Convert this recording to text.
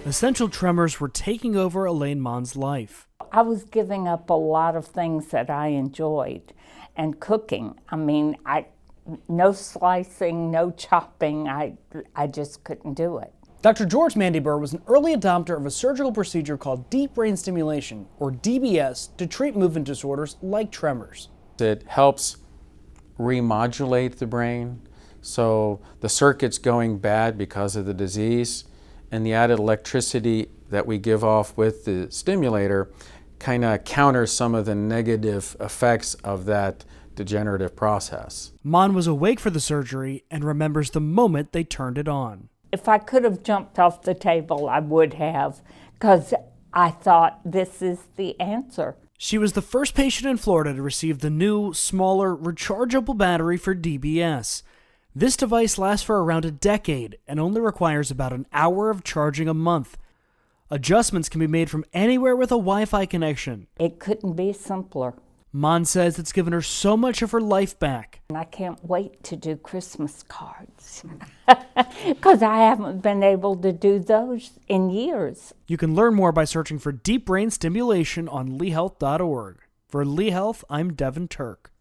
Essential tremors were taking over Elaine Monn's life. I was giving up a lot of things that I enjoyed, and cooking. I mean, no slicing, no chopping. I just couldn't do it. Dr. George Mandybur was an early adopter of a surgical procedure called Deep Brian Stimulation, or DBS, to treat movement disorders like tremors. It helps remodulate the brain, so the circuit's going bad because of the disease, and the added electricity that we give off with the stimulator kind of counters some of the negative effects of that degenerative process. Monn was awake for the surgery and remembers the moment they turned it on. If I could have jumped off the table, I would have, because I thought this is the answer. She was the first patient in Florida to receive the new, smaller, rechargeable battery for DBS. This device lasts for around a decade and only requires about an hour of charging a month. Adjustments can be made from anywhere with a Wi-Fi connection. It couldn't be simpler. Monn says it's given her so much of her life back. And I can't wait to do Christmas cards because I haven't been able to do those in years. You can learn more by searching for Deep Brain Stimulation on lehealth.org. For Lee Health, I'm Devin Turk.